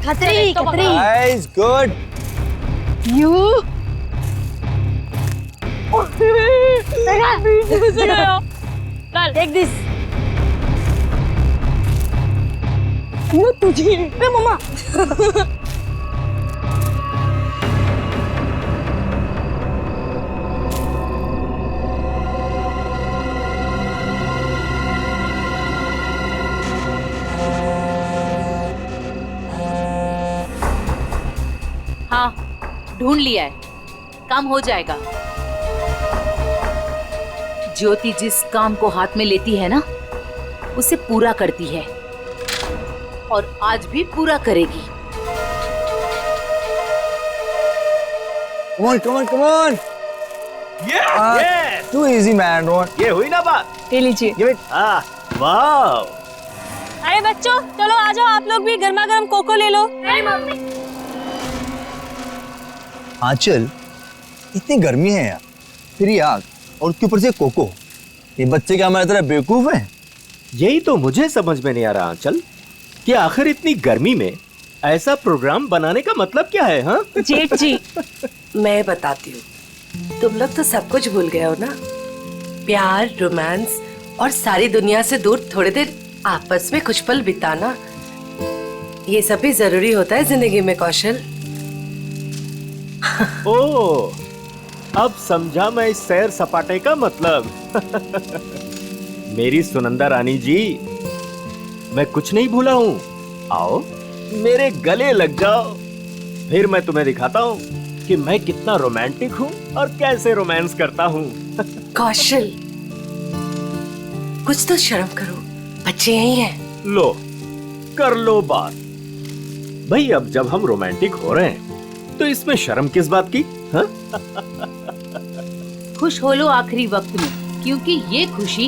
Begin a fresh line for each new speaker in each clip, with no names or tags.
खतरी खतरी।
Nice, good.
You take this. You तुझे मम्मा।
हाँ, ढूंढ लिया है, काम हो जाएगा। ज्योति जिस काम को हाथ में लेती है ना, उसे पूरा करती है और आज भी पूरा करेगी।
Come on, come on, come on.
Yes.
Too easy, man. Don't.
ये हुई ना बात।
ये लीजिए।
Give it.
वाह।
अरे बच्चों, चलो आ जाओ, आप लोग भी गर्मा गर्म कोको ले लो। नहीं मम्मी।
आंचल, इतनी गर्मी है यार, फिर ये आग और उसके ऊपर से कोको। ये बच्चे क्या हमारी तरह बेवकूफ हैं?
यही तो मुझे समझ में नहीं आ रहा आंचल कि आखिर इतनी गर्मी में ऐसा प्रोग्राम बनाने का मतलब क्या है? हाँ
जेठ जी, मैं बताती हूँ। तुम लोग तो सब कुछ भूल गए हो ना। प्यार, रोमांस और सारी दुनिया से दूर थोड़ी देर आपस में कुछ पल बिताना, ये सब भी जरूरी होता है जिंदगी में कौशल।
ओ, अब समझा मैं इस सैर सपाटे का मतलब। मेरी सुनंदा रानी जी, मैं कुछ नहीं भूला हूँ। आओ मेरे गले लग जाओ, फिर मैं तुम्हें दिखाता हूँ कि मैं कितना रोमांटिक हूँ और कैसे रोमांस करता हूँ।
कौशल, कुछ तो शर्म करो, बच्चे यही हैं।
लो, कर लो बात। भाई अब जब हम रोमांटिक हो रहे हैं तो इसमें शर्म किस बात की? हाँ?
खुश हो लो आखिरी वक्त में, क्योंकि ये खुशी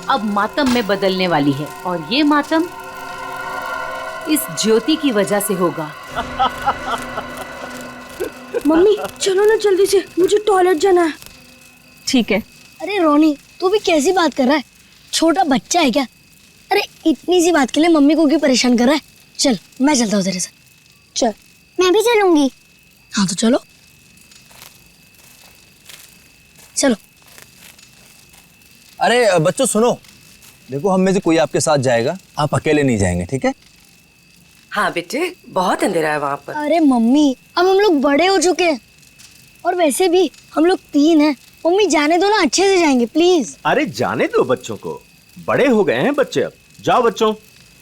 अब मातम में बदलने वाली है और ये मातम इस ज्योति की वजह से होगा।
मम्मी चलो ना जल्दी से, मुझे टॉयलेट जाना है।
ठीक है।
अरे रोनी, तू भी कैसी बात कर रहा है? छोटा बच्चा है क्या? अरे इतनी सी बात के लिए मम्मी को क्यों परेशान कर रहा है? चल मैं चलता हूँ तेरे साथ। चल। मैं भी चलूंगी। हाँ तो चलो चलो।
अरे बच्चों सुनो, देखो हम में से कोई आपके साथ जाएगा, आप अकेले नहीं जाएंगे, ठीक है?
हाँ बेटे, बहुत अंधेरा है वहाँ पर।
अरे मम्मी, अब हम लोग बड़े हो चुके हैं और वैसे भी हम लोग 3 हैं। मम्मी जाने दो ना, अच्छे से जाएंगे प्लीज।
अरे जाने दो बच्चों को, बड़े हो गए हैं बच्चे अब। जाओ बच्चों,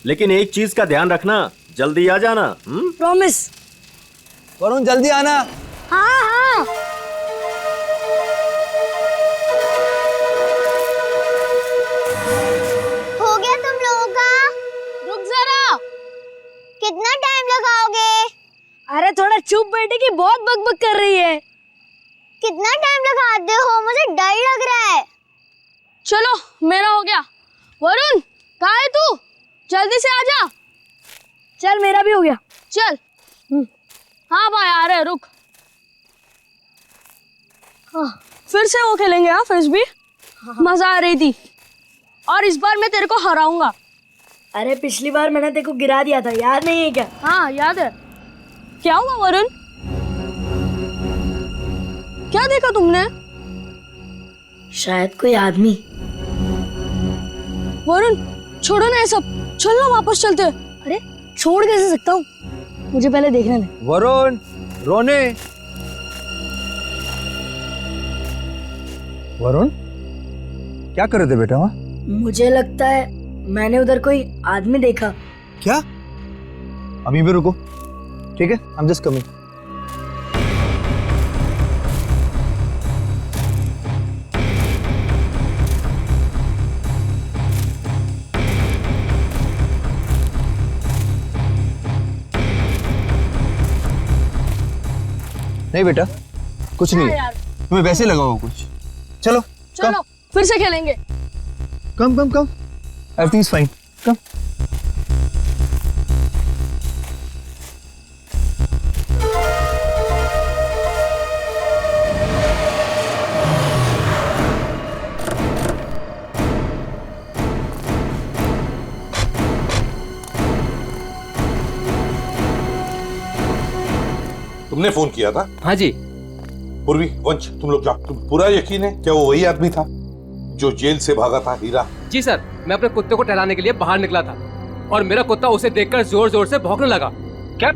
लेकिन एक चीज का ध्यान रखना, जल्दी आ जाना।
प्रॉमिस।
वरुण जल्दी आना।
हाँ हाँ।
हो गया तुम लोगों का?
रुक जरा।
कितना टाइम लगाओगे?
अरे थोड़ा चुप बैठे, की बहुत बकबक कर रही है।
कितना टाइम लगाते हो? मुझे डर लग रहा है।
चलो मेरा हो गया। वरुण कहाँ है तू? जल्दी से आजा। चल मेरा भी हो गया। चल। हाँ भाई आ रहे, रुक। हाँ फिर से वो खेलेंगे। हाँ फिर भी मजा आ रही थी और इस बार मैं तेरे को हराऊंगा। अरे पिछली बार मैंने तेरे को गिरा दिया था, याद नहीं है क्या? हाँ याद है। क्या हुआ वरुण? क्या देखा तुमने? शायद कोई आदमी। वरुण छोड़ो ना ये सब, चलो वापस चलते। अरे छोड़ कैसे सकता हूँ, मुझे पहले देखने दे।
वरुण, रोने। वरुण क्या कर रहे थे बेटा वहाँ?
मुझे लगता है मैंने उधर कोई आदमी देखा।
क्या? अभी भी रुको, ठीक है? I'm just coming. नहीं बेटा, कुछ नहीं है। तुम्हें वैसे लगा हो कुछ। चलो
चलो फिर से खेलेंगे।
कम कम कम, एवरीथिंग इज फाइन, कम।
तुमने फोन किया था?
हाँ जी।
पूर्वी, वंश, तुम लोग जाओ। तुम पूरा यकीन है क्या वो वही आदमी था जो जेल से भागा था? हीरा?
जी सर, मैं अपने कुत्ते को टहलाने के लिए बाहर निकला था और मेरा कुत्ता उसे देखकर जोर जोर से भौंकने लगा।
क्या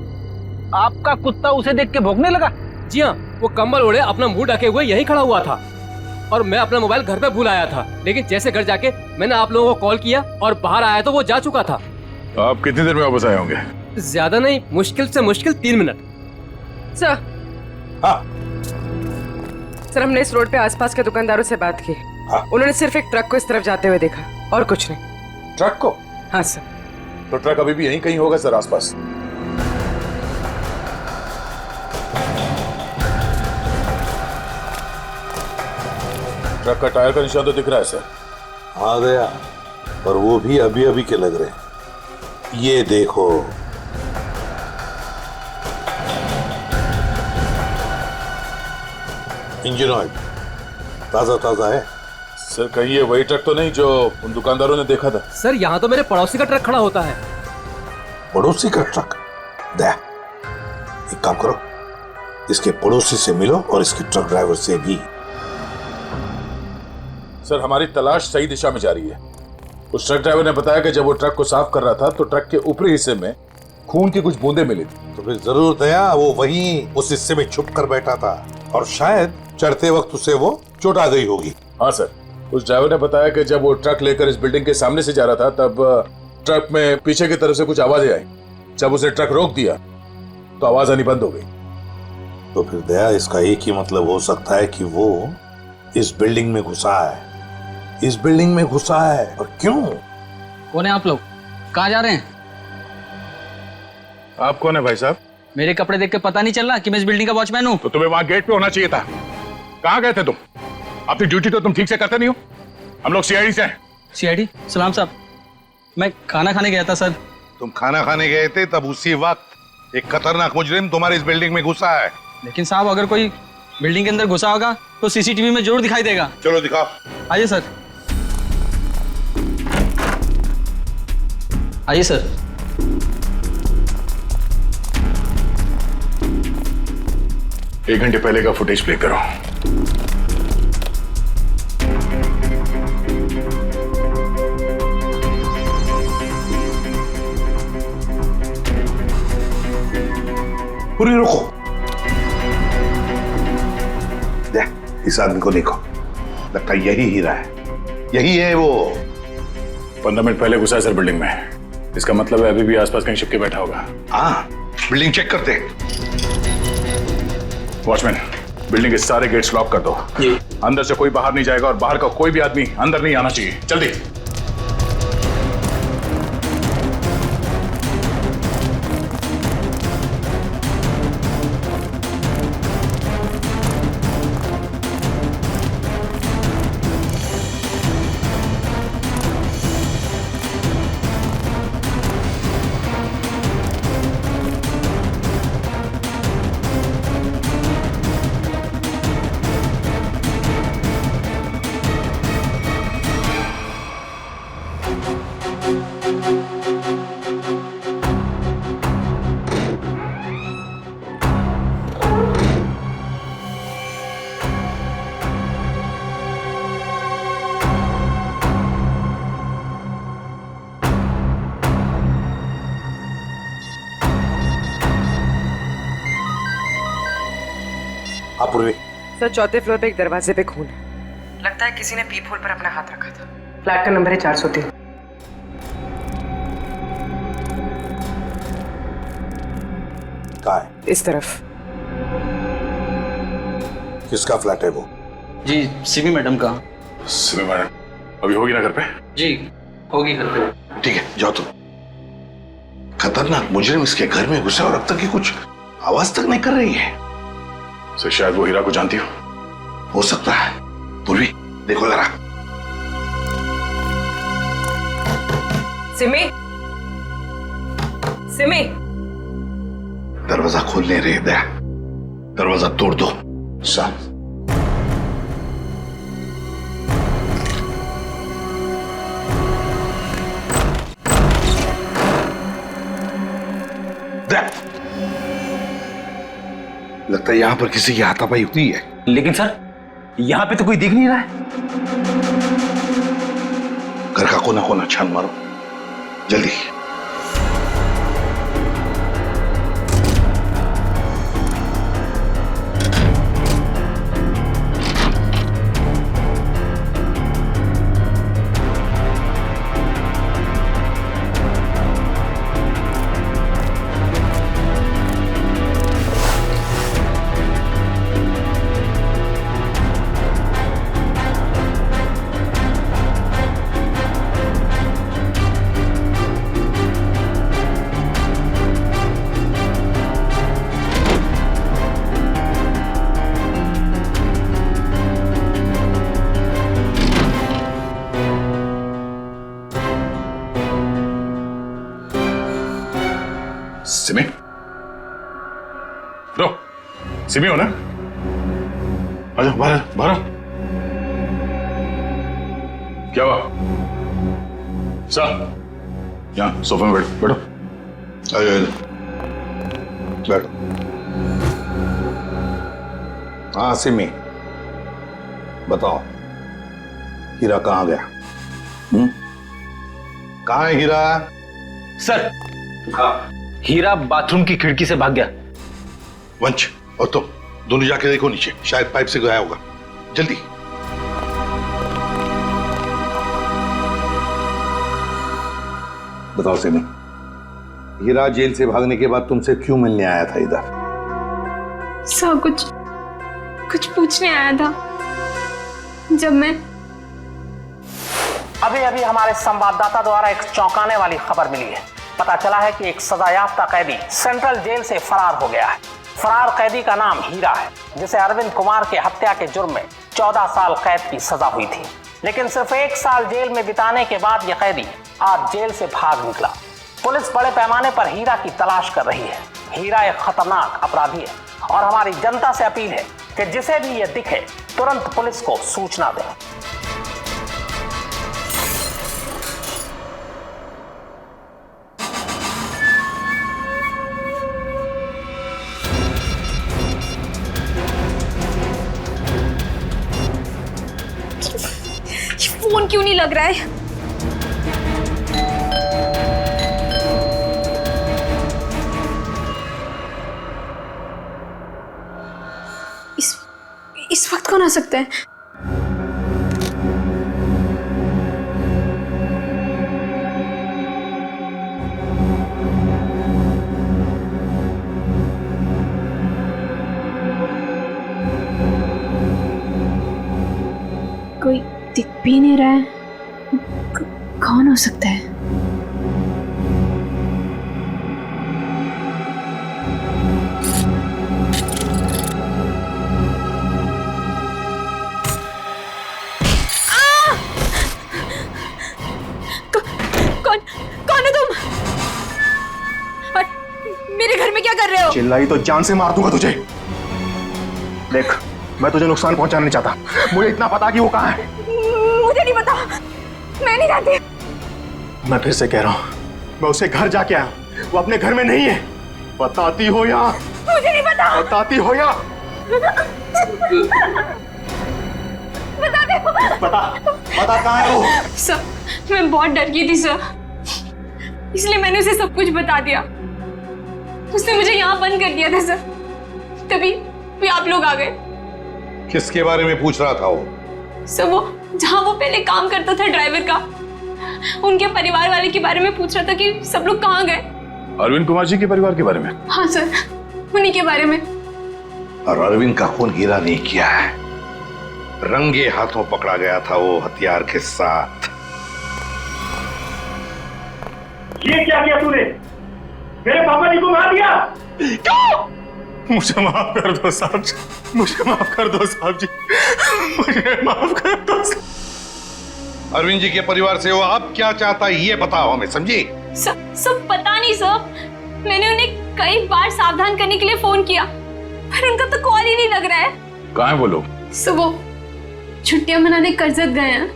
आपका कुत्ता उसे देख के भौंकने लगा?
जी हाँ, वो कंबल ओढ़े अपना मुंह ढके हुए यहीं खड़ा हुआ था और मैं अपना मोबाइल घर पे भूल आया था। लेकिन जैसे घर जाके मैंने आप लोगों को कॉल किया और बाहर आया तो वो जा चुका था।
आप कितनी देर में वापस आए होंगे?
ज्यादा नहीं, मुश्किल से मुश्किल 3 मिनट।
सर।
हाँ
सर, हमने इस रोड पे आसपास के दुकानदारों से बात की।
हाँ।
उन्होंने सिर्फ एक ट्रक को इस तरफ जाते हुए देखा और कुछ नहीं।
ट्रक को?
हाँ सर।
तो ट्रक अभी भी यहीं कहीं होगा सर, आसपास। ट्रक का टायर का निशान तो दिख रहा है सर। हाँ गया, पर वो भी अभी अभी के लग रहे हैं। ये देखो, इंजन ऑयल ताजा ताजा है। सर कहीं ये वही ट्रक तो नहीं जो उन दुकानदारों ने देखा था?
सर यहाँ तो मेरे पड़ोसी का ट्रक खड़ा होता है।
पड़ोसी का ट्रक? दे, एक काम करो, इसके पड़ोसी से मिलो और इसके ट्रक ड्राइवर से भी। सर हमारी तलाश सही दिशा में जा रही है। उस ट्रक ड्राइवर ने बताया कि जब वो ट्रक को साफ कर रहा था तो ट्रक के ऊपरी हिस्से में खून की कुछ बूंदें मिली थी। तो फिर जरूर दया वो वहीं उस हिस्से में छुप कर बैठा था और शायद चढ़ते वक्त उसे वो चोट आ गई होगी। हाँ सर, उस ड्राइवर ने बताया कि जब वो ट्रक लेकर इस बिल्डिंग के सामने से जा रहा था तब ट्रक में पीछे की तरफ से कुछ आवाजें आई। जब उसे ट्रक रोक दिया तो आवाज आनी बंद हो गई। तो फिर दया इसका एक ही मतलब हो सकता है कि वो इस बिल्डिंग में घुसा है। इस बिल्डिंग में घुसा है। और क्यों?
कौन है आप लोग? कहाँ जा रहे हैं?
आप कौन है भाई साहब?
मेरे कपड़े देख के पता नहीं चल रहा कि मैं इस बिल्डिंग का वॉचमैन हूँ?
तो तुम्हें वहां गेट पे होना चाहिए था। कहाँ गए थे तुम? अपनी ड्यूटी तो तुम ठीक से करते नहीं हो। हम लोग सीआईडी से हैं।
सीआईडी? सलाम साहब, मैं खाना खाने गया था सर।
तुम खाना खाने गए थे तब उसी वक्त एक खतरनाक मुजरिम तुम्हारे इस बिल्डिंग में घुसा है।
लेकिन साहब अगर कोई बिल्डिंग के अंदर घुसा होगा तो सीसीटीवी में जरूर दिखाई देगा।
चलो दिखाओ।
आइए सर। आइए सर।
एक घंटे पहले का फुटेज प्ले करो। पूरी रुको। देख, इस आदमी को देखो, लगता है यही हीरा है। यही है वो।
15 मिनट पहले घुसा है सर बिल्डिंग में। इसका मतलब है अभी भी आसपास कहीं छिपके बैठा होगा।
हाँ, बिल्डिंग चेक करते।
वॉचमैन, बिल्डिंग के सारे गेट्स लॉक कर दो। अंदर से कोई बाहर नहीं जाएगा और बाहर का कोई भी आदमी अंदर नहीं आना चाहिए। जल्दी।
पूर्वी।
सर, चौथे फ्लोर पे एक दरवाजे पे खून है। लगता है किसी ने पीप होल पर अपना हाथ रखा था। फ्लैट का नंबर है 403।
कहाँ है?
इस तरफ।
किसका फ्लैट है वो?
जी, सिमी मैडम का।
सिमी मैडम अभी होगी ना घर पे?
जी होगी घर पे।
ठीक है, जाओ तुम। खतरनाक मुजरिम इसके घर में घुसा और अब तक ये कुछ आवाज तक नहीं कर रही है।
सर शायद वो हीरा को जानती
हो सकता है। पूर्वी, देखो जरा।
सिमी, सिमी।
दरवाजा खोलने रे दया। दरवाजा तोड़ दो।
सर
लगता है यहाँ पर किसी की हाथापाई हुई है।
लेकिन सर यहाँ पे तो कोई दिख नहीं रहा है।
घर का कोना कोना छान मारो जल्दी।
सिमी, रो, सिमी हो ना? आजा बाहर बाहर। क्या हुआ? सर, यहाँ सोफे में बैठो बैठो। आजा बैठो। हाँ सिमी, बताओ हीरा कहाँ गया? कहाँ है हीरा?
सर हीरा बाथरूम की खिड़की से भाग गया।
वंश और तुम दोनों जाके देखो नीचे, शायद पाइप से गया होगा। जल्दी। बताओ सिमी, हीरा जेल से भागने के बाद तुमसे क्यों मिलने आया था इधर?
सर कुछ पूछने आया था। जब मैं
अभी हमारे संवाददाता द्वारा एक चौंकाने वाली खबर मिली है। पता चला है कि एक सजायाफ्ता कैदी सेंट्रल जेल से फरार हो गया है। फरार कैदी का नाम हीरा है, जिसे अरविंद कुमार के हत्या के जुर्म में 14 साल कैद की सजा हुई थी। लेकिन सिर्फ 1 साल जेल में बिताने के बाद यह कैदी आज जेल से भाग निकला। पुलिस बड़े पैमाने पर हीरा की तलाश कर रही है। हीरा एक खतरनाक अपराधी है और हमारी जनता से अपील है कि जिसे भी यह दिखे तुरंत पुलिस को सूचना दें।
फोन क्यों नहीं लग रहा है? इस वक्त कौन आ सकता है? कोई दिख भी नहीं रहा है। कौन हो सकता है? कौन है तुम? और मेरे घर में क्या कर रहे हो?
चिल्लाई तो जान से मार दूंगा तुझे। देख, मैं तुझे नुकसान पहुंचाना नहीं चाहता। मुझे इतना पता कि वो कहाँ है।
मुझे नहीं पता, मैं नहीं जानती।
मैं फिर से कह रहा हूँ, मैं उसे घर जाके आया, वो अपने घर में नहीं है। बताती हो या?
मुझे नहीं पता।
बताती हो या?
बता दे।
बता कहाँ है वो?
सर, मैं बहुत डर गई थी सर, इसलिए मैंने उसे सब कुछ बता दिया। उसने मुझे यहाँ बंद कर दिया था सर, तभी आप लोग आ गए।
किसके बारे में पूछ रहा था वो?
सर, वो जहाँ वो पहले काम करता था ड्राइवर का, उनके परिवार वाले के बारे में पूछ रहा था कि सब लोग कहाँ गए।
अरविंद कुमार जी के परिवार के बारे में?
हाँ सर, उन्हीं के बारे में।
और अरविंद का खून हीरा नहीं किया है, रंगे हाथों पकड़ा गया था वो हथियार के साथ।
ये क्या किया तूने? मेरे पापा जी को मार दिया।
क्यों? मुझे माफ कर दो साहब जी, मुझे माफ कर दो साहब जी, मुझे माफ कर दो।
अरविंद जी के परिवार से वो अब क्या चाहता है ये बताओ हमें, समझी?
सब पता नहीं सर, मैंने उन्हें कई बार सावधान करने के लिए फोन किया, पर उनका तो कॉल ही नहीं लग रहा है।
कहाँ है वो लोग?
सर, वो छुट्टियां मनाने करजत गए हैं।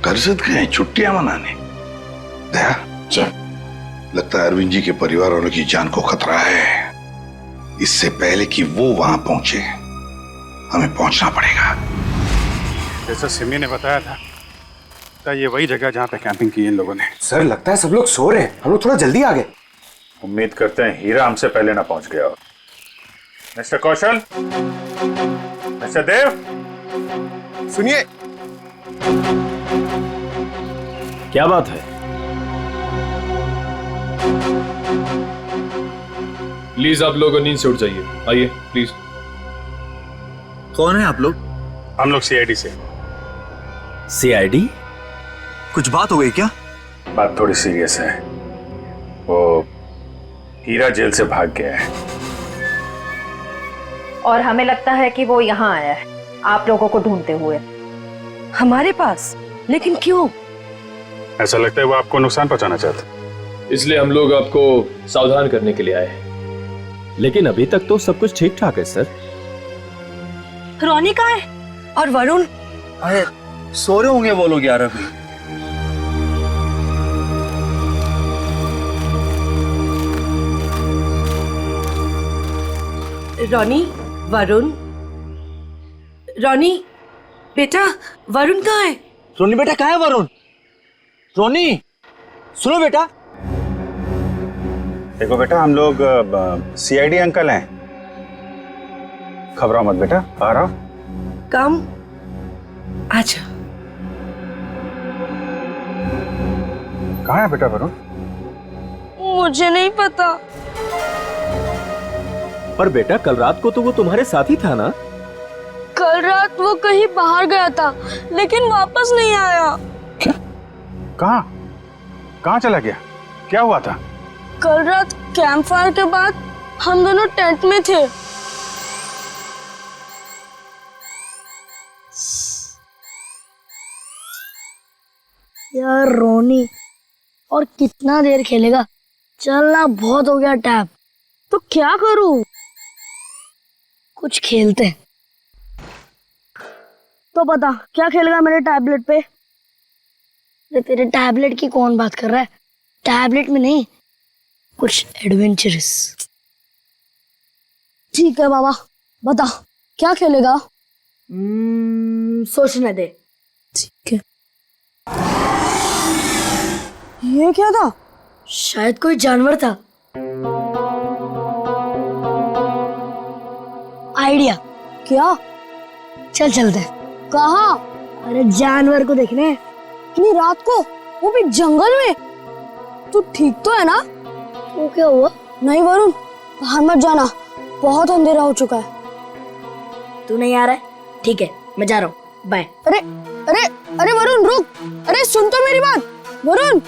करजत गए छुट्टियां मनाने? दया, लगता है अरविंद जी के परिवार वालों की जान को खतरा है। इससे पहले कि वो वहां पहुंचे हमें पहुंचना पड़ेगा।
जैसा सिमी ने बताया था ये वही जगह जहाँ पे कैंपिंग की इन लोगों ने।
सर लगता है सब लोग सो रहे हैं, हम लोग थोड़ा जल्दी आ गए।
उम्मीद करते हैं हीरा हमसे पहले ना पहुंच गया हो। मिस्टर कौशल, मिस्टर देव,
सुनिए।
क्या बात है?
प्लीज आप लोग नींद से उठ जाइए, आइए प्लीज।
कौन है आप लोग?
हम लोग सीआईडी से।
सीआईडी?
कुछ बात हो गई क्या?
बात थोड़ी सीरियस है। वो हीरा जेल से भाग गया है
और हमें लगता है कि वो यहाँ आया है आप लोगों को ढूंढते हुए
हमारे पास। लेकिन क्यों?
ऐसा लगता है वो आपको नुकसान पहुंचाना चाहते,
इसलिए हम लोग आपको सावधान करने के लिए आए हैं।
लेकिन अभी तक तो सब कुछ ठीक ठाक है सर।
रोनी कहाँ है? और वरुण?
अरे सो रहे होंगे वो लोग यार अभी।
रोनी, वरुण, रोनी बेटा, वरुण कहाँ है?
रोनी बेटा कहाँ है वरुण? रोनी सुनो बेटा।
देखो बेटा, हम लोग सीआईडी अंकल हैं, घबराओ मत बेटा, आ रहा हूं।
काम अच्छा।
कहाँ है बेटा वरुण?
मुझे नहीं पता।
पर बेटा कल रात को तो वो तुम्हारे साथ ही था ना?
कल रात वो कहीं बाहर गया था लेकिन वापस नहीं आया।
क्या? कहाँ कहाँ चला गया? क्या हुआ था?
कल रात कैंप फायर के बाद हम दोनों टेंट में थे। यार रोनी, और कितना देर खेलेगा? चलना बहुत हो गया टैब। तो क्या करूं? कुछ खेलते हैं। तो बता क्या खेलेगा मेरे टैबलेट पे? तेरे टैबलेट की कौन बात कर रहा है? टैबलेट में नहीं, कुछ एडवेंचरस। ठीक है बाबा, बता क्या खेलेगा? सोचने दे। ठीक है। ये क्या था? शायद कोई जानवर था। आइडिया। क्या? चल चलते हैं। कहाँ? अरे जानवर को देखने। इतनी रात को, वो भी जंगल में? तू ठीक तो है ना? वो क्या हुआ? नहीं वरुण, बाहर मत जाना, बहुत अंधेरा हो चुका है। तू नहीं आ रहा है? ठीक है, मैं जा रहा हूँ, बाय। अरे अरे अरे वरुण रुक, अरे सुन तो मेरी बात वरुण।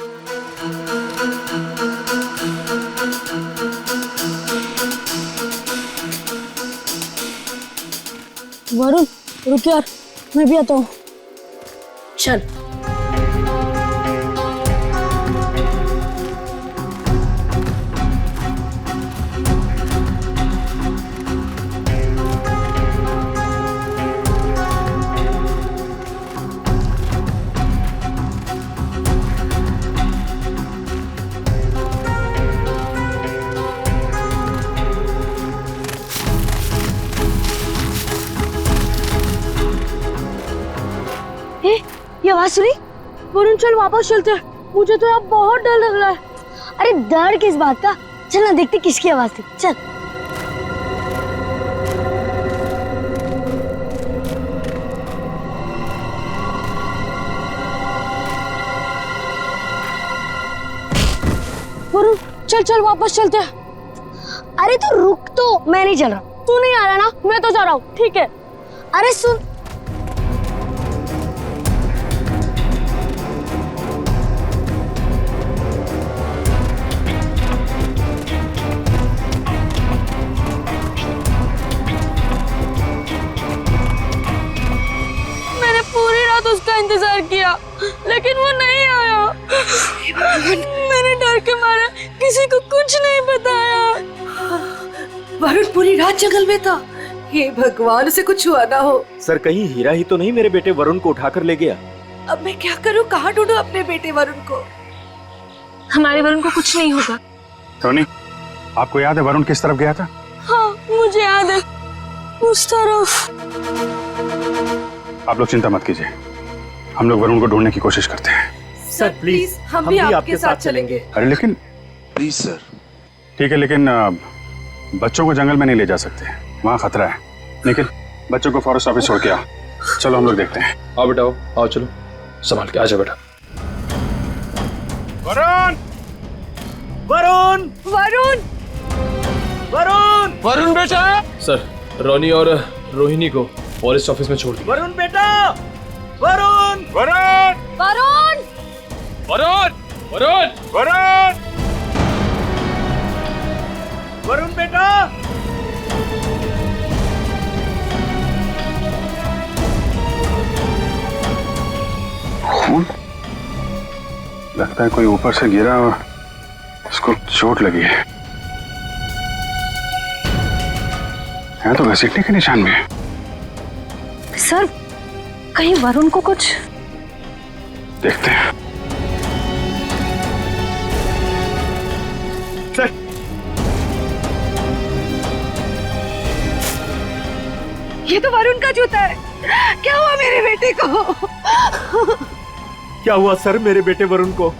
वरुण रुक यार, मैं भी आता हूँ। चल। ये आवाज सुनी? वरुण चल वापस चलते हैं, मुझे तो अब बहुत डर लग रहा है। अरे डर किस बात का? चल ना देखते किसकी आवाज थी। चल। वरुण चल चल वापस चलते हैं। अरे तू रुक तो, मैं नहीं चल रहा। तू नहीं आ रहा ना? मैं तो जा रहा हूँ। ठीक है। अरे सुन, उसका इंतजार किया लेकिन वो नहीं आया। मैंने डर के मारे किसी को कुछ नहीं बताया।
वरुण पूरी रात जंगल में था। हे भगवान, उसे कुछ हुआ ना हो।
सर कहीं हीरा ही तो नहीं मेरे बेटे वरुण को उठाकर ले गया?
अब मैं क्या करूं? कहाँ ढूंढूं अपने बेटे वरुण को?
हमारे वरुण को कुछ नहीं होगा।
टोनी, आपको याद है वरुण किस तरफ गया था?
हाँ मुझे याद है उस तरफ।
आप लोग चिंता मत कीजिए, हम लोग वरुण को ढूंढने की कोशिश करते हैं।
सर प्लीज हम भी आपके साथ चलेंगे।
अरे लेकिन
प्लीज सर।
ठीक है, लेकिन बच्चों को जंगल में नहीं ले जा सकते, वहाँ खतरा है। लेकिन बच्चों को फॉरेस्ट ऑफिस छोड़ के आओ। चलो हम लोग देखते हैं।
आओ बेटा आओ चलो, संभाल के आ जाओ बेटा।
वरुण!
वरुण! वरुण! वरुण!
वरुण बेटा! सर, रोनी और रोहिणी को फॉरेस्ट ऑफिस में छोड़ दिया।
वरुण बेटा! वरुण!
वरुण!
वरुण!
वरुण! वरुण!
वरुण!
वरुण बेटा!
खून? लगता है कोई ऊपर से गिरा और उसको चोट लगी है। यहाँ तो घसीटने के निशान में है।
सर, कहीं वरुण को कुछ
देखते हैं।
सर,
ये तो वरुण का जूता है। क्या हुआ मेरे बेटे को?
क्या हुआ सर मेरे बेटे वरुण को?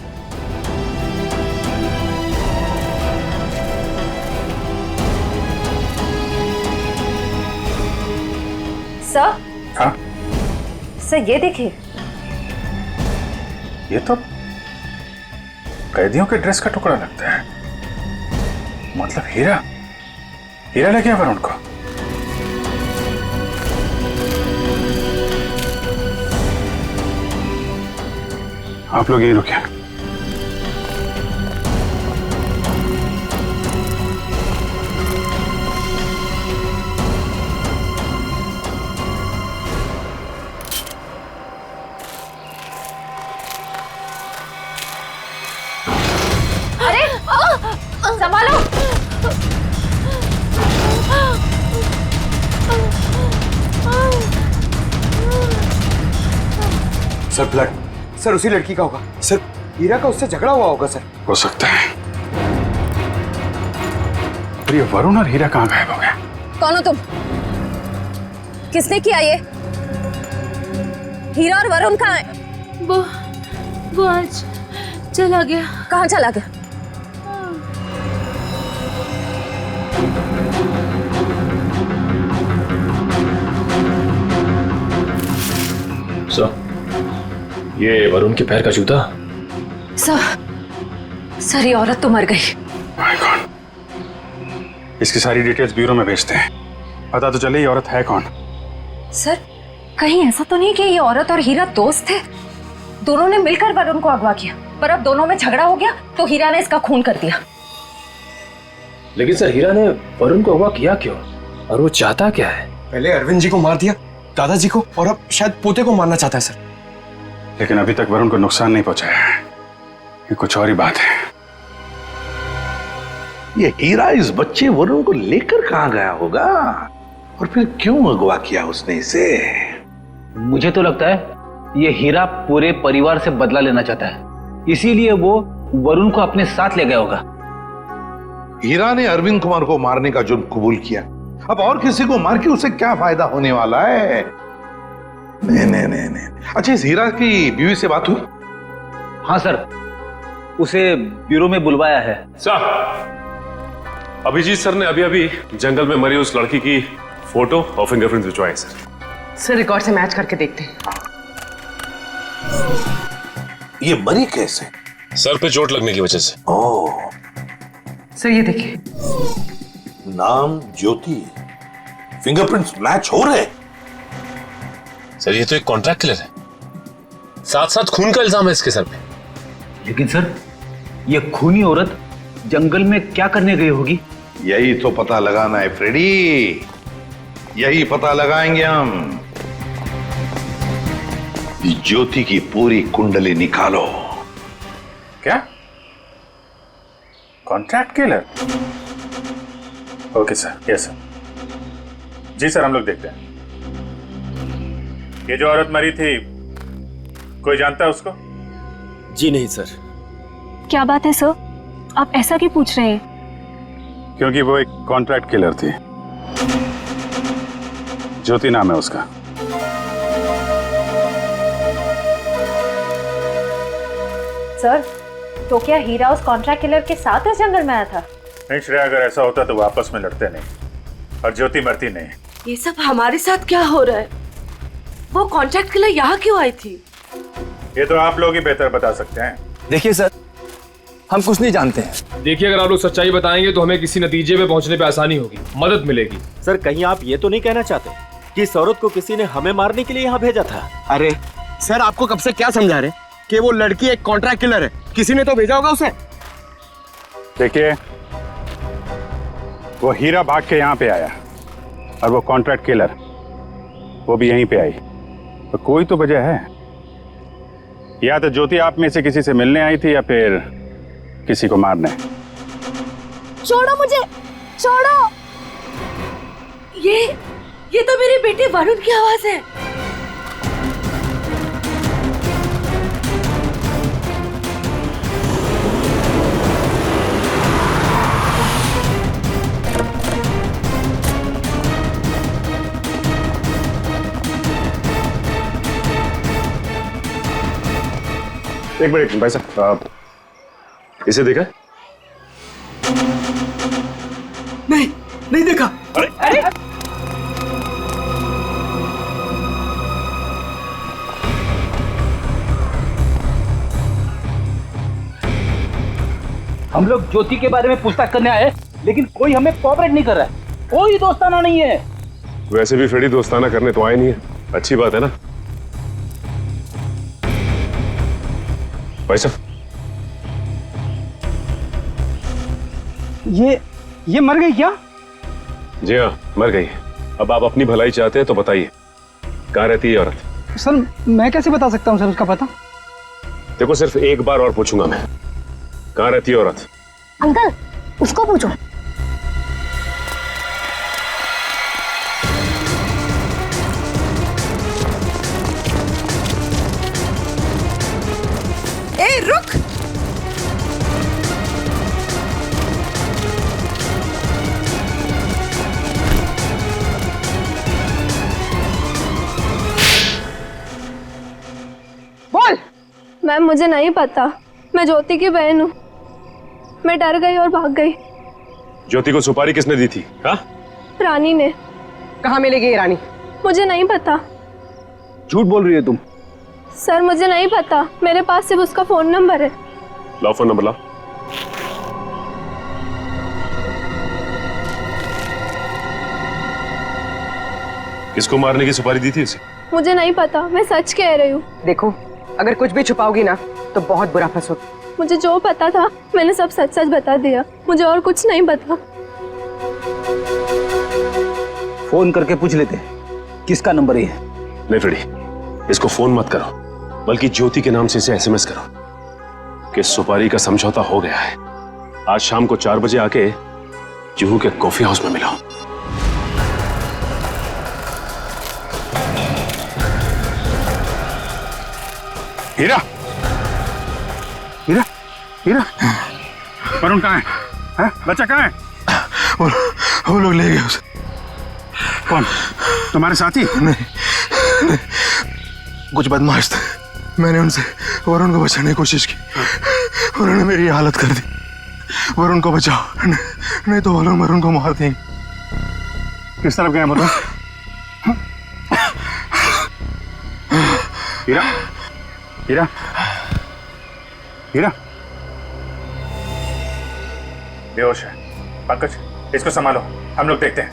सर,
हाँ?
सर ये देखिए।
ये तो कैदियों के ड्रेस का टुकड़ा लगता है। मतलब हीरा, हीरा लग गया वरुण को। आप लोग यहीं रुकिए।
अरे संभालो।
सर ब्लड, सर उसी लड़की का होगा। सर हीरा का उससे झगड़ा हुआ होगा सर।
हो सकता है। पर ये वरुण और हीरा कहाँ गायब हो गए?
कौन हो तुम? किसने किया ये? हीरा और वरुण कहाँ है?
वो आज चला गया।
कहाँ चला गया?
सर, ये वरुण के पैर का जूता।
सर ये औरत तो मर गई।
My God. इसकी सारी डिटेल्स ब्यूरो में भेजते हैं, पता तो चले ये औरत है कौन।
सर कहीं ऐसा तो नहीं कि ये औरत और हीरा दोस्त थे? दोनों ने मिलकर वरुण को अगवा किया, पर अब दोनों में झगड़ा हो गया तो हीरा ने इसका खून कर दिया।
लेकिन सर, हीरा ने वरुण को अगवा किया क्यों और वो चाहता क्या है?
पहले अरविंद जी को मार दिया, दादाजी को, और अब शायद पोते को मारना चाहता है सर।
लेकिन अभी तक वरुण को नुकसान नहीं पहुंचाया है। ये कुछ और ही बात है।
ये हीरा इस बच्चे वरुण को लेकर कहाँ गया होगा और फिर क्यों अगवा किया उसने इसे?
मुझे तो लगता है ये हीरा पूरे परिवार से बदला लेना चाहता है, इसीलिए वो वरुण को अपने साथ ले गया होगा।
हीरा ने अरविंद कुमार को मारने का जुर्म कबूल किया, अब और किसी को मार के उसे क्या फायदा होने वाला है? नहीं। अच्छा, इस हीरा की बीवी से बात हुई?
हाँ सर, उसे ब्यूरो में बुलवाया है।
सर, अभिजीत सर ने अभी जंगल में मरी उस लड़की की फोटो और फिंगरप्रिंट्स भिजवाए
सर रिकॉर्ड से मैच करके देखते हैं।
ये मरी कैसे?
सर पे चोट लगने की वजह से।
ओह,
सर ये देखिए,
नाम ज्योति, फिंगरप्रिंट्स मैच हो रहे।
सर ये तो एक कॉन्ट्रैक्ट किलर है, साथ साथ खून का इल्जाम है इसके सर पे।
लेकिन सर, ये खूनी औरत जंगल में क्या करने गई होगी?
यही तो पता लगाना है फ्रेडी, यही पता लगाएंगे हम। ज्योति की पूरी कुंडली निकालो।
क्या? Contract killer? Okay sir, yes sir. जी सर, हम लोग देखते हैं। ये जो औरत मरी थी, कोई जानता है उसको?
जी नहीं सर।
क्या बात है सर, आप ऐसा क्यों पूछ रहे हैं?
क्योंकि वो एक कॉन्ट्रैक्ट किलर थी ज्योति नाम है उसका।
सर, तो क्या हीरा उस कॉन्ट्रैक्ट किलर के साथ इस जंगल में आया था?
नहीं श्रेया, अगर ऐसा होता तो वापस में लड़ते नहीं और ज्योति मरती नहीं।
ये सब हमारे साथ क्या हो रहा है? वो कॉन्ट्रैक्ट किलर यहाँ क्यों आई थी?
ये तो आप लोग ही बेहतर बता सकते हैं।
देखिए सर, हम कुछ नहीं जानते हैं।
देखिए, अगर आप लोग सच्चाई बताएंगे तो हमें किसी नतीजे पे पहुंचने पे आसानी होगी, मदद मिलेगी।
सर, कहीं आप ये तो नहीं कहना चाहते कि इस औरत को किसी ने हमें मारने के लिए यहाँ भेजा था?
अरे सर, आपको कब से क्या समझा रहे कि वो लड़की एक कॉन्ट्रैक्ट किलर है? किसी ने तो भेजा होगा उसे।
देखिए, वो हीरा भाग के यहाँ पे आया और वो कॉन्ट्रैक्ट किलर वो भी यहीं पे आई, तो कोई तो वजह है। या तो ज्योति आप में से किसी से मिलने आई थी या फिर किसी को मारने।
छोड़ो मुझे, छोड़ो।
ये तो मेरे बेटे वरुण की आवाज है।
एक मिनट भाई साहब,
इसे देखा?
नहीं देखा।
अरे
हम लोग ज्योति के बारे में पूछताछ करने आए, लेकिन कोई हमें कोऑपरेट नहीं कर रहा है। कोई दोस्ताना नहीं है।
वैसे भी फ्रेडी दोस्ताना करने तो आए नहीं है, अच्छी बात है ना। भाई साहब,
ये मर गई क्या?
जी हाँ, मर गई। अब आप अपनी भलाई चाहते हैं तो बताइए, कहाँ रहती है औरत?
सर, मैं कैसे बता सकता हूँ सर उसका पता?
देखो, सिर्फ एक बार और पूछूंगा मैं, कहाँ रहती है औरत?
अंकल, उसको पूछो।
ए, रुक।
बोल। मैम, मुझे नहीं पता, मैं ज्योति की बहन हूँ। मैं डर गई और भाग गई।
ज्योति को सुपारी किसने दी थी? हाँ?
रानी ने।
कहाँ मिलेगी ये रानी?
मुझे नहीं पता।
झूठ बोल रही है तुम।
सर, मुझे नहीं पता, मेरे पास सिर्फ उसका फोन नंबर है।
लाओ फोन नंबर, लाओ। किसको मारने की सुपारी दी थी उसे?
मुझे नहीं पता, मैं सच कह रही हूँ।
देखो, अगर कुछ भी छुपाओगी ना तो बहुत बुरा फंसोगी।
मुझे जो पता था मैंने सब सच सच बता दिया। मुझे और कुछ नहीं पता।
फोन करके पूछ लेते किसका नंबर है।
नहीं फ्रेडी, इसको फोन मत करो, बल्कि ज्योति के नाम से इसे एसएमएस करो कि सुपारी का समझौता हो गया है। आज शाम को 4 बजे आके जुहू के कॉफी हाउस में मिलाओ।
हीरा, हीरा, हीरा, वरुण कहाँ है? हैं? बच्चा कहाँ है?
वो लोग ले गए उसे।
कौन? तुम्हारे साथी?
नहीं, कुछ बदमाश थे। मैंने उनसे वरुण को बचाने की कोशिश की, उन्होंने मेरी हालत कर दी। वरुण को बचाओ, नहीं तो वो लोग वरुण को मार देंगे।
किस तरफ गए बताओ? हीरा, हीरा, हीरा, बेहोश है। पंकज, इसको संभालो, हम लोग देखते हैं।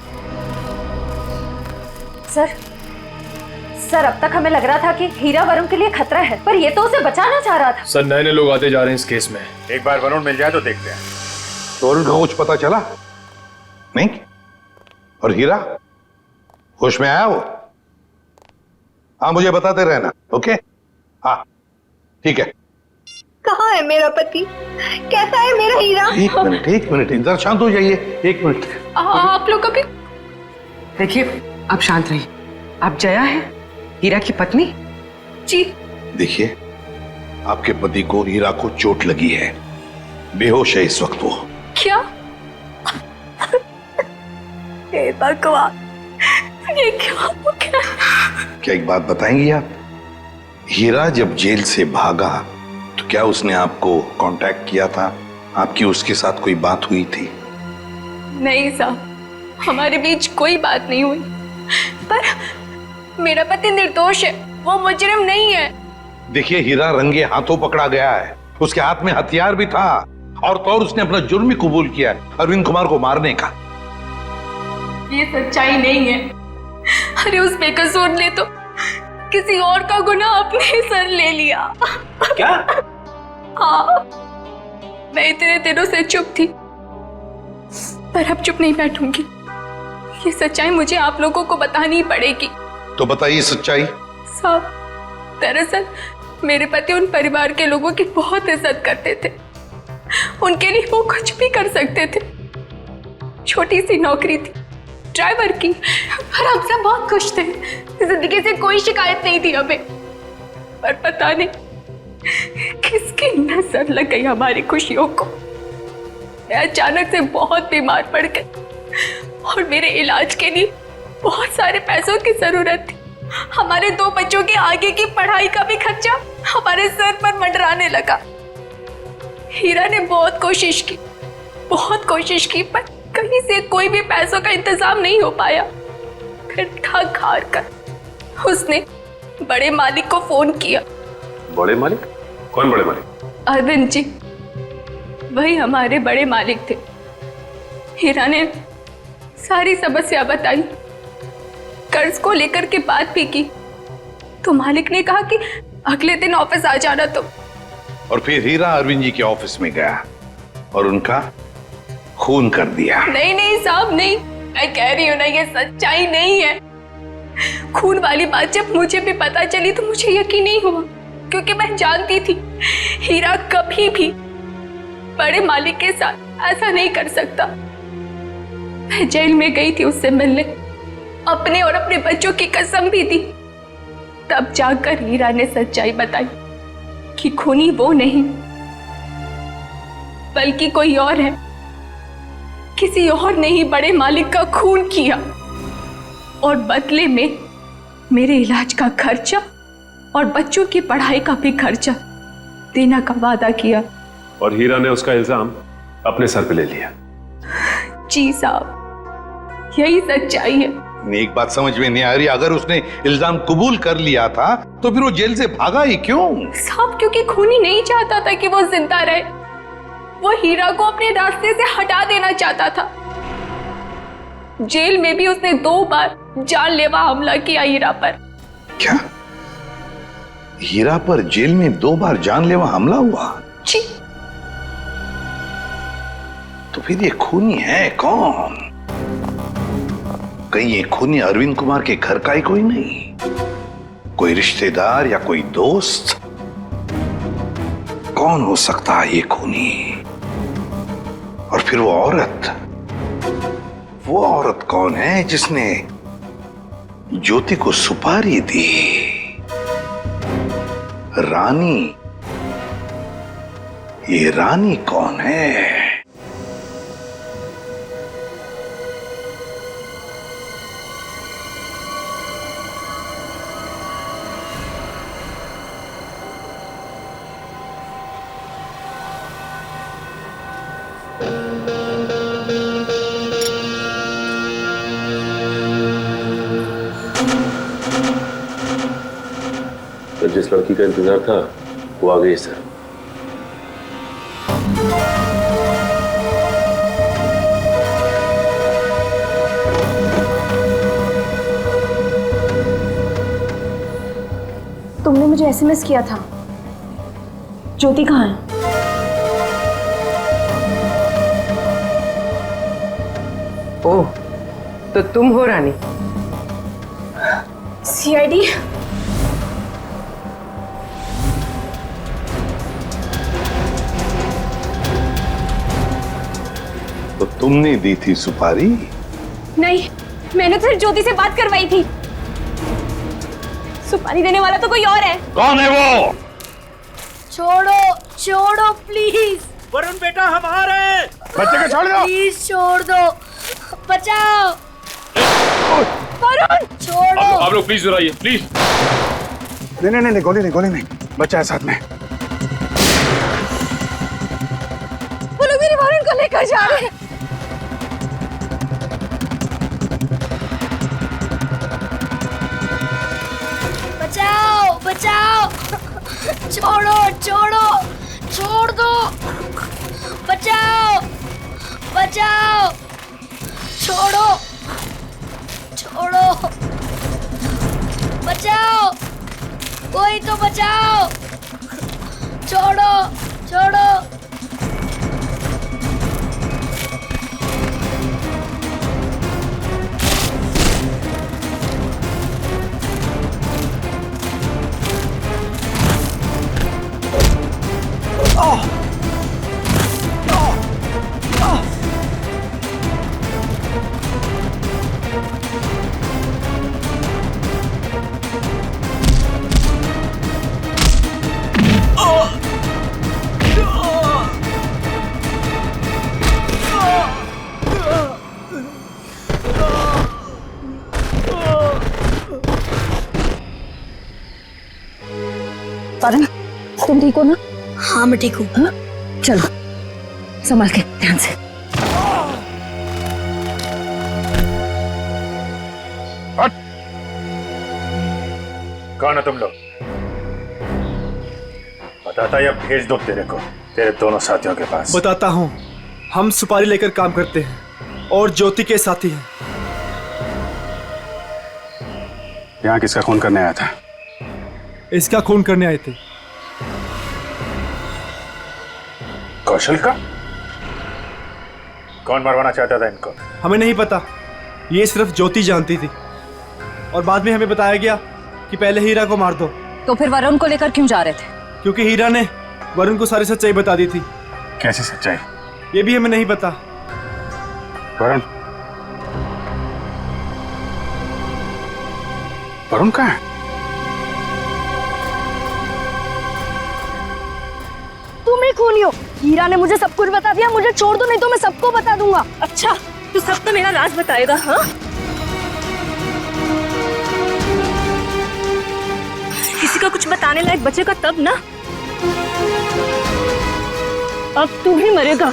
सर, अब तक हमें लग रहा था कि हीरा वरुण के लिए खतरा है, पर ये तो उसे बचाना चाह रहा था।
सर, नए नए लोग आते जा रहे हैं इस केस में।
एक बार वरुण मिल जाए तो देखते हैं।
तो वरुण को कुछ पता चला नहीं? और हीरा होश में आया वो? हाँ, मुझे बताते रहना। ओके? हाँ, ठीक है।
कहाँ है मेरा पति? कैसा है मेरा हीरा?
एक मिनट, इंतजार, शांत हो जाइए। एक मिनट।
आप लोग कभी।
देखिए, आप शांत रहिए। आप जया है, हीरा की पत्नी?
जी।
देखिए, आपके पति को, हीरा को चोट लगी है, बेहोश है इस वक्त वो।
क्या? हे भगवान, ये क्या हो गया?
क्या एक बात बताएंगी आप? हीरा जब जेल से भागा तो क्या उसने आपको कांटेक्ट किया था? आपकी उसके साथ कोई बात हुई थी?
नहीं साहब, हमारे बीच कोई बात नहीं हुई। पर मेरा पति निर्दोष है, वो मुजरिम नहीं है।
देखिए, हीरा रंगे हाथों पकड़ा गया है, उसके हाथ में हथियार भी था और तो और उसने अपना जुर्म भी कबूल किया है, अरविंद कुमार को मारने का।
ये सच्चाई नहीं है। अरे उस बेकसूर ने तो किसी और का गुनाह अपने सर ले लिया।
क्या?
हाँ, मैं इतने दिनों से चुप थी, पर अब चुप नहीं बैठूंगी। ये सच्चाई मुझे आप लोगों को बतानी पड़ेगी।
तो बताइए सच्चाई।
साहब, दरअसल मेरे पति उन परिवार के लोगों की बहुत इज्जत करते थे। उनके लिए वो कुछ भी कर सकते थे। छोटी सी नौकरी थी, ड्राइवर की, पर हम सब बहुत खुश थे। जिंदगी से कोई शिकायत नहीं थी हमें। पर पता नहीं किसकी नजर लग गई हमारी खुशियों को। मैं अचानक से बहुत बीमार पड़ गई और मेरे इलाज के लिए बहुत सारे पैसों की जरूरत थी। हमारे 2 बच्चों के आगे की पढ़ाई का भी खर्चा हमारे सर पर मंडराने लगा। हीरा ने बहुत कोशिश की, पर कहीं से कोई भी पैसों का इंतजाम नहीं हो पाया। फिर थक हार कर उसने बड़े मालिक को फोन किया।
बड़े मालिक? कौन बड़े मालिक?
अरविंद जी, वही हमारे बड़े मालिक थे। हीरा ने सारी समस्या बताई, कर्ज को लेकर के बात भी की, तो मालिक ने कहा कि अगले दिन ऑफिस आ जाना। तो
और फिर हीरा अरविंद जी के ऑफिस में गया और उनका खून कर दिया।
नहीं साहब, नहीं, मैं कह रही हूँ ना, ये सच्चाई नहीं है। खून वाली बात जब मुझे भी पता चली तो मुझे यकीन नहीं हुआ, क्योंकि मैं जानती थी हीरा कभी भी बड़े मालिक के साथ ऐसा नहीं कर सकता। मैं जेल में गई थी उससे मिलने, अपने और अपने बच्चों की कसम भी दी। तब जाकर हीरा ने सच्चाई बताई कि खूनी वो नहीं बल्कि कोई और है। किसी और ने ही बड़े मालिक का खून किया और बदले में मेरे इलाज का खर्चा और बच्चों की पढ़ाई का भी खर्चा देने का वादा किया।
और हीरा ने उसका इल्जाम अपने सर पे ले लिया।
जी साहब, यही सच्चाई है।
एक बात समझ में नहीं आ रही, अगर उसने इल्जाम कबूल कर लिया था तो फिर वो जेल से भागा ही क्यों?
साहब, क्योंकि खूनी नहीं चाहता था कि वो जिंदा रहे। वो हीरा को अपने रास्ते से हटा देना चाहता था। जेल में भी उसने 2 बार जानलेवा हमला किया हीरा पर।
क्या? हीरा पर जेल में 2 बार जानलेवा हमला हुआ?
जी।
तो फिर ये खूनी है कौन? कहीं ये खूनी अरविंद कुमार के घर का ही कोई नहीं? कोई रिश्तेदार या कोई दोस्त? कौन हो सकता है ये खूनी? और फिर वो औरत कौन है जिसने ज्योति को सुपारी दी? रानी। ये रानी कौन है?
जिस लड़की का इंतजार था वो आ गई सर।
तुमने मुझे एसएमएस किया था। ज्योति कहाँ है?
ओह, तो तुम हो रानी?
सीआईडी?
तो तुमने दी थी सुपारी?
नहीं, मैंने तो सिर्फ ज्योति से बात करवाई थी। सुपारी देने वाला तो कोई और है।
कौन है वो?
छोड़ो प्लीज।
वरुण बेटा, हमारे
बच्चे को छोड़ दो।
प्लीज छोड़ दो, बचाओ। वरुण छोड़ो।
आप लोग प्लीज आइए प्लीज।
नहीं, गोली नहीं, बच्चा है साथ में।
वो लोग मेरे वरुण को लेकर जा रहे हैं।
बचाओ बचाओ, छोड़ो छोड़ो, छोड़ दो, बचाओ बचाओ, छोड़ो छोड़ो, बचाओ, कोई तो बचाओ, छोड़ो छोड़ो।
वरुण, तुम ठीक हो ना?
हाँ मैं ठीक हूँ।
चलो संभाल के, ध्यान से।
कौन है तुम लोग? बताता या भेज दो तेरे को तेरे दोनों साथियों के पास।
बताता हूँ, हम सुपारी लेकर काम करते हैं और ज्योति के साथी हैं।
यहाँ किसका खून करने आया था?
इसका खून करने आए थे।
कौशल का? कौन मरवाना चाहता था इनको?
हमें नहीं पता, ये सिर्फ ज्योति जानती थी और बाद में हमें बताया गया कि पहले हीरा को मार दो।
तो फिर वरुण को लेकर क्यों जा रहे थे?
क्योंकि हीरा ने वरुण को सारी सच्चाई बता दी थी।
कैसी सच्चाई?
ये भी हमें नहीं पता।
वरुण? वरुण कहाँ है?
तुम ही खूनी हो। हीरा ने मुझे सब कुछ बता दिया, मुझे छोड़ दो नहीं तो मैं सबको बता दूंगा।
अच्छा, तू सब तो मेरा राज बताएगा? हाँ, किसी का कुछ बताने लायक बचेगा तब ना। अब तू ही मरेगा।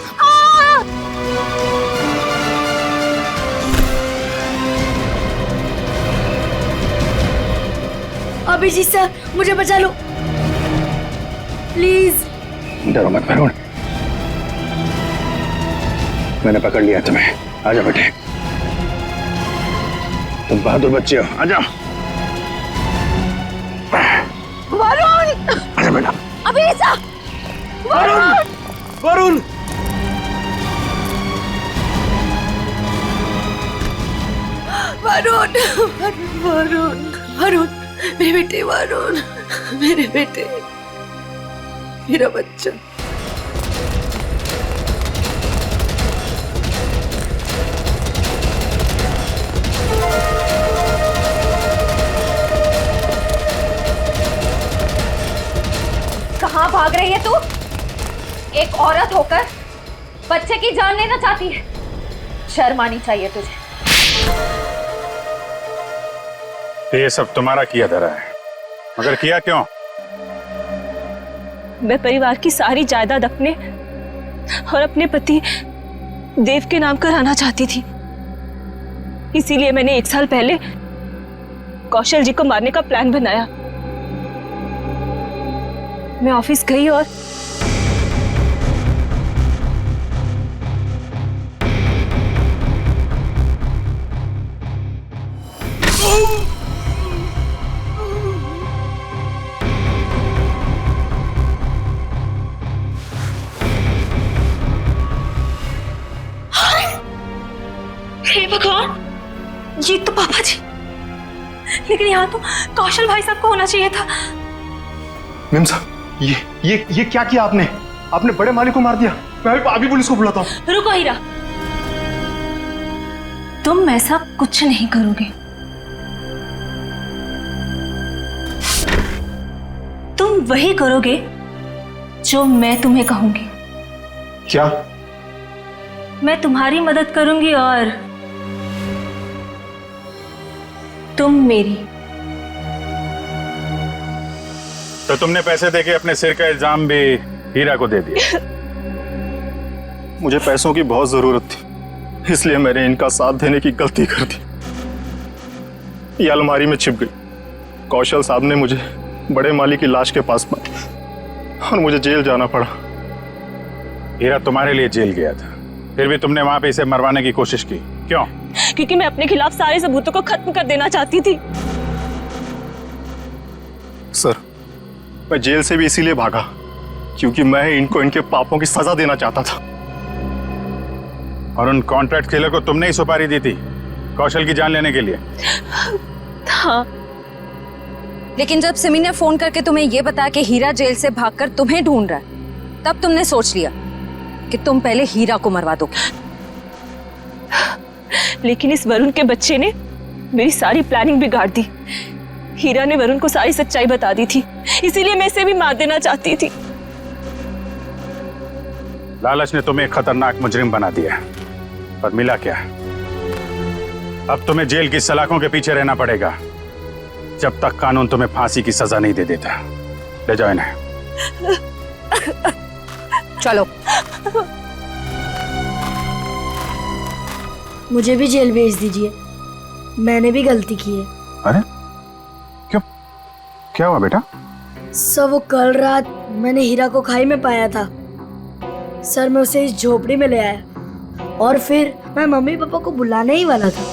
अभिजीत सर, मुझे बचा लो प्लीज।
डरो मत वरुण, मैंने पकड़ लिया तुम्हें। आजा बेटे, तुम बहादुर बच्चे हो, आजा।
वरुण!
आजा बेटा।
अभिजीत!
वरुण! वरुण!
वरुण, वरुण, वरुण, मेरे बेटे वरुण, मेरे बेटे, मेरा बच्चा।
कहाँ भाग रही है तू? एक औरत होकर बच्चे की जान लेना चाहती है। शर्म आनी चाहिए तुझे।
तो ये सब तुम्हारा किया धरा है, मगर किया क्यों?
मैं परिवार की सारी जायदाद अपने और अपने पति देव के नाम कराना चाहती थी। इसीलिए मैंने 1 साल पहले कौशल जी को मारने का प्लान बनाया। मैं ऑफिस गई और हे भगवान, ये तो पापा जी, लेकिन यहाँ तो कौशल भाई साहब को होना चाहिए था।
मेम साहब, ये क्या किया आपने? आपने बड़े मालिक को मार दिया। मैं अभी पुलिस को बुलाता हूँ।
रुको हीरा, तुम ऐसा कुछ नहीं करोगे। तुम वही करोगे जो मैं तुम्हें कहूंगी।
क्या?
मैं तुम्हारी मदद करूंगी और तुम मेरी।
तो तुमने पैसे देके अपने सिर का इल्जाम भी हीरा को दे दिया।
मुझे पैसों की बहुत जरूरत थी, इसलिए मैंने इनका साथ देने की गलती कर दी। ये अलमारी में छिप गई। कौशल साहब ने मुझे बड़े माली की लाश के पास पाया और मुझे जेल जाना पड़ा।
हीरा तुम्हारे लिए जेल गया था, फिर भी तुमने वहां पे इसे मरवाने की कोशिश की, क्यों?
क्योंकि मैं अपने खिलाफ सारे सबूतों को खत्म कर देना चाहती थी।
सर, मैं जेल से भी इसीलिए भागा क्योंकि मैं इनको इनके पापों की सजा देना चाहता था।
और उन कॉन्ट्रैक्ट किलर को तुमने ही सुपारी दी थी कौशल की जान लेने के लिए?
हाँ।
लेकिन जब सिमी ने फोन करके तुम्हें यह बताया कि हीरा जेल से भागकर तुम्हें ढूंढ रहा है, तब तुमने सोच लिया कि तुम पहले हीरा को मरवा दो।
लेकिन इस वरुण के बच्चे ने मेरी सारी प्लानिंग बिगाड़ दी। हीरा ने वरुण को सारी सच्चाई बता दी थी, इसीलिए मैं इसे भी मार देना चाहती थी।
लालच ने तुम्हें एक खतरनाक मुजरिम बना दिया, पर मिला क्या? अब तुम्हें जेल की सलाखों के पीछे रहना पड़ेगा जब तक कानून तुम्हें फांसी की सजा नहीं दे देता। ले जाओ इन्हें।
चलो।
मुझे भी जेल भेज दीजिए, मैंने भी गलती की है।
अरे क्यों, क्या हुआ बेटा?
सर, वो कल रात मैंने हीरा को खाई में पाया था। सर, मैं उसे इस झोपड़ी में ले आया और फिर मैं मम्मी पापा को बुलाने ही वाला था।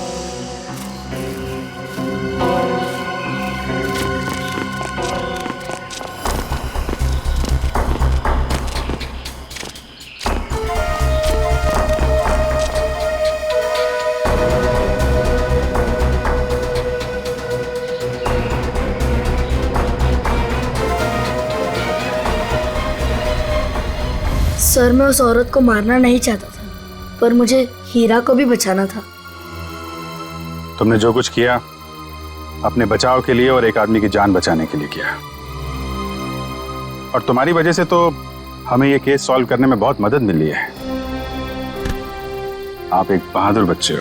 सर, मैं उस औरत को मारना नहीं चाहता था, पर मुझे हीरा को भी बचाना था।
तुमने जो कुछ किया अपने बचाव के लिए और एक आदमी की जान बचाने के लिए किया, और तुम्हारी वजह से तो हमें ये केस सॉल्व करने में बहुत मदद मिली है। आप एक बहादुर बच्चे हो।